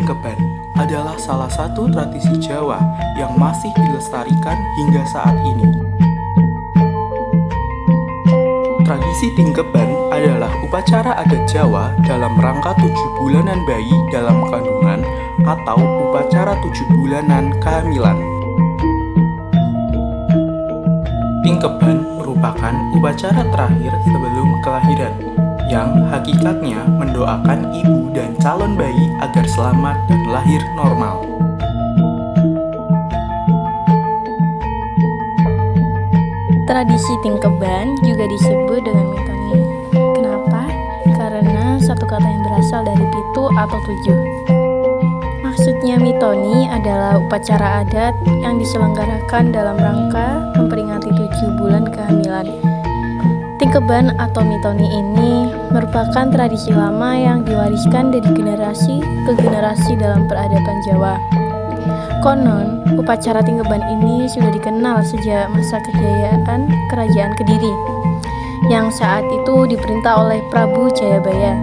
Tingkeban adalah salah satu tradisi Jawa yang masih dilestarikan hingga saat ini. Tradisi Tingkeban adalah upacara adat Jawa dalam rangka 7 bulanan bayi dalam kandungan atau upacara 7 bulanan kehamilan. Tingkeban merupakan upacara terakhir sebelum kelahiran, yang hakikatnya mendoakan ibu dan calon bayi agar selamat dan lahir normal. Tradisi Tingkeban juga disebut dengan mitoni. Kenapa? Karena satu kata yang berasal dari pitu atau 7. Maksudnya mitoni adalah upacara adat yang diselenggarakan dalam rangka memperingati 7 bulan kehamilan. Tingkeban atau mitoni ini merupakan tradisi lama yang diwariskan dari generasi ke generasi dalam peradaban Jawa. Konon, upacara Tingkeban ini sudah dikenal sejak masa kejayaan Kerajaan Kediri, yang saat itu diperintah oleh Prabu Jayabaya.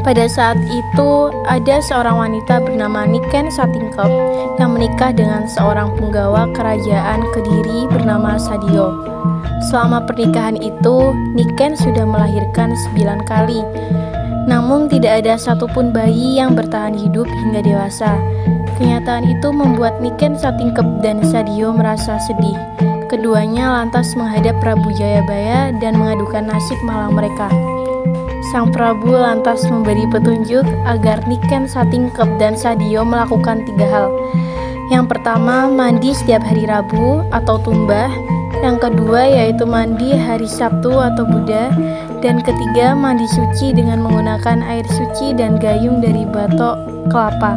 Pada saat itu, ada seorang wanita bernama Niken Satingkep yang menikah dengan seorang punggawa Kerajaan Kediri bernama Sadio. Selama pernikahan itu, Niken sudah melahirkan 9 kali. Namun tidak ada satupun bayi yang bertahan hidup hingga dewasa. Kenyataan itu membuat Niken Satingkep dan Sadio merasa sedih. Keduanya lantas menghadap Prabu Jayabaya dan mengadukan nasib malang mereka. Sang Prabu lantas memberi petunjuk agar Niken Satingkep dan Sadio melakukan 3 hal. Yang pertama, mandi setiap hari Rabu atau tumbah. Yang kedua yaitu mandi hari Sabtu atau Buddha. Dan ketiga, mandi suci dengan menggunakan air suci dan gayung dari batok kelapa.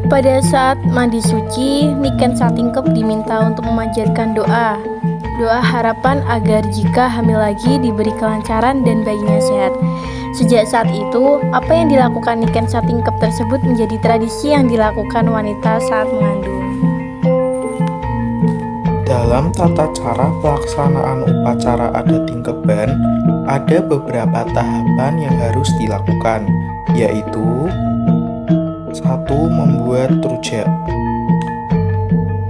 Pada saat mandi suci, Niken Satingkep diminta untuk memanjatkan doa harapan agar jika hamil lagi diberi kelancaran dan bayinya sehat. Sejak saat itu, apa yang dilakukan Niken Satingkep tersebut menjadi tradisi yang dilakukan wanita saat mengandung. Dalam tata cara pelaksanaan upacara adat Tingkeban, ada beberapa tahapan yang harus dilakukan, yaitu 1. Membuat rujak.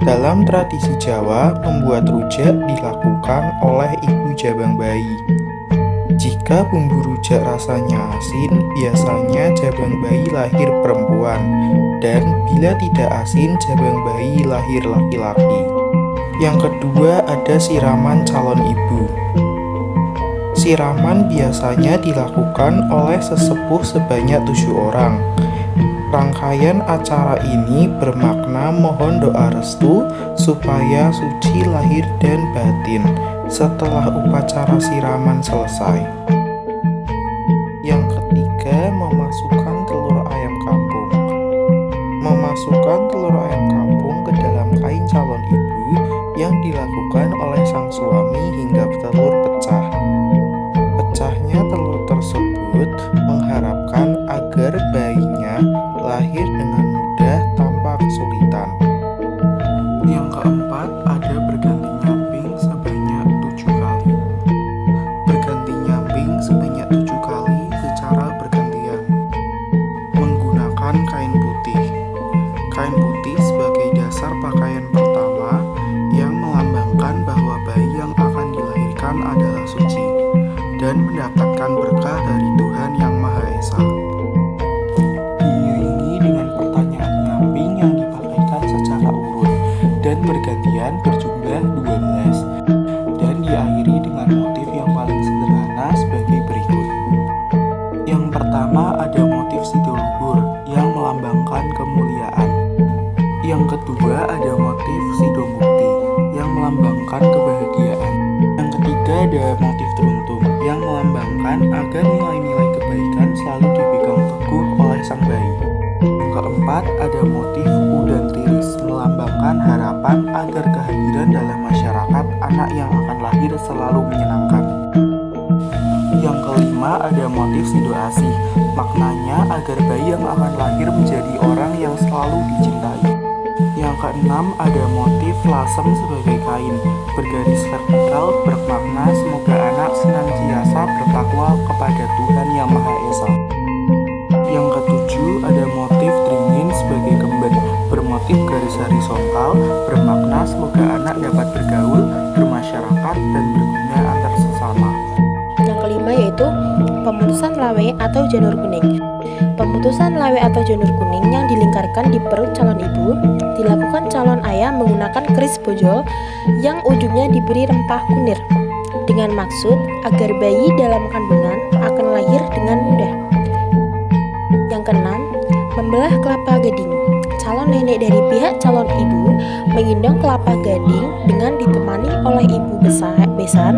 Dalam tradisi Jawa, membuat rujak dilakukan oleh ibu jabang bayi. Jika bumbu rujak rasanya asin, biasanya jabang bayi lahir perempuan, dan bila tidak asin, jabang bayi lahir laki-laki. Yang kedua, ada siraman calon ibu. Siraman biasanya dilakukan oleh sesepuh sebanyak 7 orang. Rangkaian acara ini bermakna mohon doa restu supaya suci lahir dan batin setelah upacara siraman selesai. Yang ketiga, memasukkan telur ayam kampung. Memasukkan telur ayam kampung ke dalam kain calon ibu yang dilakukan oleh sang suami hingga telur pecah. Pecahnya telur tersebut mengharapkan agar bayinya lahir dengan mudah tanpa kesulitan. Yang keempat, ada berganti nyamping sebanyak 7 kali. Berganti nyamping sebanyak 7 kali secara bergantian menggunakan kain putih. Kain putih sebagai dasar pakaian pertama yang melambangkan bahwa bayi yang akan dilahirkan adalah suci dan mendapatkan berkah dari Tuhan Yang Maha Esa. Diiringi dengan pertanyaan nyamping yang dipakaikan secara urut dan bergantian berjumlah 12, dan diakhiri dengan motif yang paling sederhana sebagai berikut. Yang pertama, ada motif Sidoluhur yang melambangkan kemuliaan. Yang kedua, ada motif Sidomukti yang melambangkan kebahagiaan. Yang ketiga, ada motif Teruntung yang melambangkan agar nilai-nilai kebaikan selalu dipegang teguh oleh sang bayi. Yang keempat, ada motif Udan Tiris melambangkan harapan agar kehadiran dalam masyarakat anak yang akan lahir selalu menyenangkan. Yang kelima, ada motif Sidoasih, maknanya agar bayi yang akan lahir menjadi orang yang selalu dicintai. Yang keenam, ada motif lasem sebagai kain bergaris vertikal bermakna semoga anak senantiasa bertakwa kepada Tuhan Yang Maha Esa. Yang yaitu pemutusan lawe atau janur kuning. Pemutusan lawe atau janur kuning yang dilingkarkan di perut calon ibu dilakukan calon ayah menggunakan keris bojol yang ujungnya diberi rempah kunir dengan maksud agar bayi dalam kandungan akan lahir dengan mudah. Yang keenam, membelah kelapa gading. Calon nenek dari pihak calon ibu menggendong kelapa gading dengan ditemani oleh ibu besan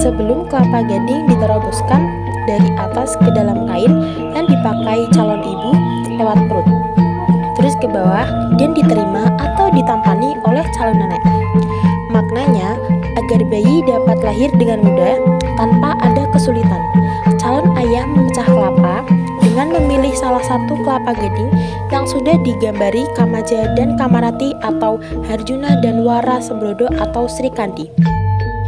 sebelum kelapa gading diteroboskan dari atas ke dalam kain yang dipakai calon ibu lewat perut, terus ke bawah dan diterima atau ditampani oleh calon nenek. Maknanya, agar bayi dapat lahir dengan mudah tanpa ada kesulitan. Calon ayah memecah kelapa dengan memilih salah satu kelapa gading yang sudah digambari Kamaja dan Kamarati atau Harjuna dan Wara Sembrodo atau Sri Kandi.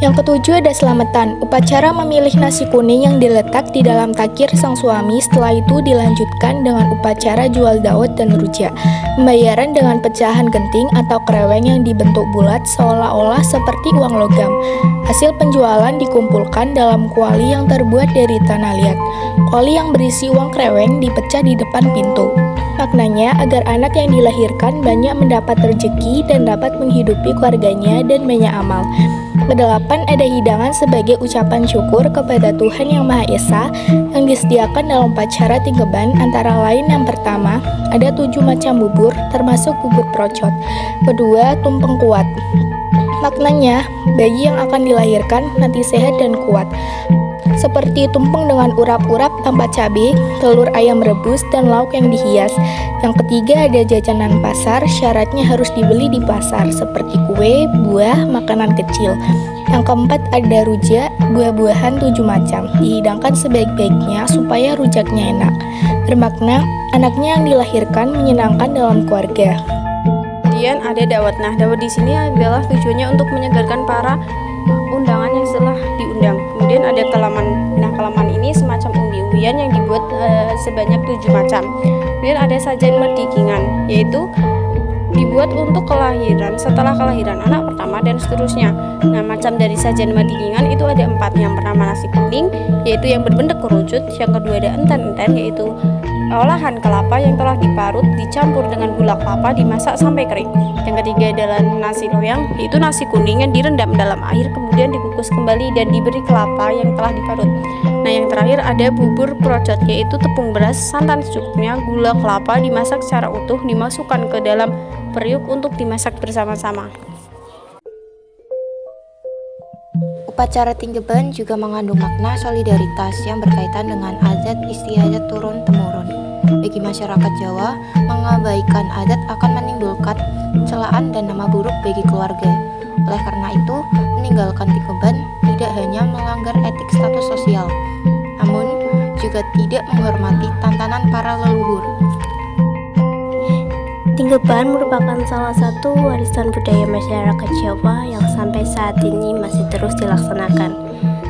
Yang ketujuh ada selamatan, upacara memilih nasi kuning yang diletak di dalam takir sang suami. Setelah itu dilanjutkan dengan upacara jual dawet dan rujak. Pembayaran dengan pecahan genting atau kreweng yang dibentuk bulat seolah-olah seperti uang logam. Hasil penjualan dikumpulkan dalam kuali yang terbuat dari tanah liat. Kuali yang berisi uang kreweng dipecah di depan pintu. Maknanya agar anak yang dilahirkan banyak mendapat rezeki dan dapat menghidupi keluarganya dan banyak amal. Kedelapan, ada hidangan sebagai ucapan syukur kepada Tuhan Yang Maha Esa yang disediakan dalam upacara tingkeban, antara lain yang pertama, ada 7 macam bubur termasuk bubur procot. Kedua, tumpeng kuat. Maknanya, bayi yang akan dilahirkan nanti sehat dan kuat. Seperti tumpeng dengan urap-urap tanpa cabai, telur ayam rebus, dan lauk yang dihias. Yang ketiga ada jajanan pasar, syaratnya harus dibeli di pasar, seperti kue, buah, makanan kecil. Yang keempat ada rujak, buah-buahan 7 macam, dihidangkan sebaik-baiknya supaya rujaknya enak. Bermakna, anaknya yang dilahirkan menyenangkan dalam keluarga. Kemudian ada dawet. Nah, dawet di sini adalah tujuannya untuk menyegarkan para undangan yang setelah diundang. Kemudian ada kelaman. Nah, kelaman ini semacam umbi-umbian yang dibuat sebanyak 7 macam. Kemudian ada sajian merdikingan, yaitu dibuat untuk kelahiran, setelah kelahiran anak pertama dan seterusnya. Nah, macam dari sajian merdikingan itu ada 4. Yang pertama nasi kuning, yaitu yang berbentuk kerucut. Yang kedua ada enten-enten, yaitu olahan kelapa yang telah diparut dicampur dengan gula kelapa dimasak sampai kering. Yang ketiga adalah nasi loyang, yaitu nasi kuning yang direndam dalam air kemudian dikukus kembali dan diberi kelapa yang telah diparut. Nah, yang terakhir ada bubur procot, yaitu tepung beras, santan secukupnya, gula kelapa dimasak secara utuh dimasukkan ke dalam periuk untuk dimasak bersama-sama. Upacara tingkeban juga mengandung makna solidaritas yang berkaitan dengan adat istiadat turun-temurun. Bagi masyarakat Jawa, mengabaikan adat akan menimbulkan celaan dan nama buruk bagi keluarga. Oleh karena itu, meninggalkan tingkeban tidak hanya melanggar etik status sosial, namun juga tidak menghormati tantanan para leluhur. Tingkeban merupakan salah satu warisan budaya masyarakat Jawa yang sampai saat ini masih terus dilaksanakan.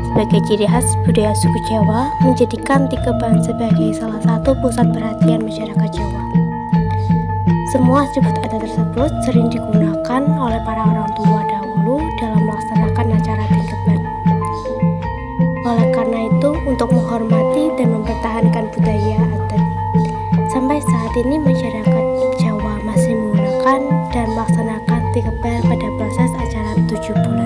Sebagai ciri khas budaya suku Jawa, menjadikan Tingkeban sebagai salah satu pusat perhatian masyarakat Jawa. Semua atribut adat tersebut sering digunakan oleh para orang tua dahulu dalam melaksanakan acara Tingkeban. Oleh karena itu, untuk menghormati dan mempertahankan budaya adat, sampai saat ini masyarakat Jawa masih menggunakan dan melaksanakan Tingkeban pada proses acara 7 bulan.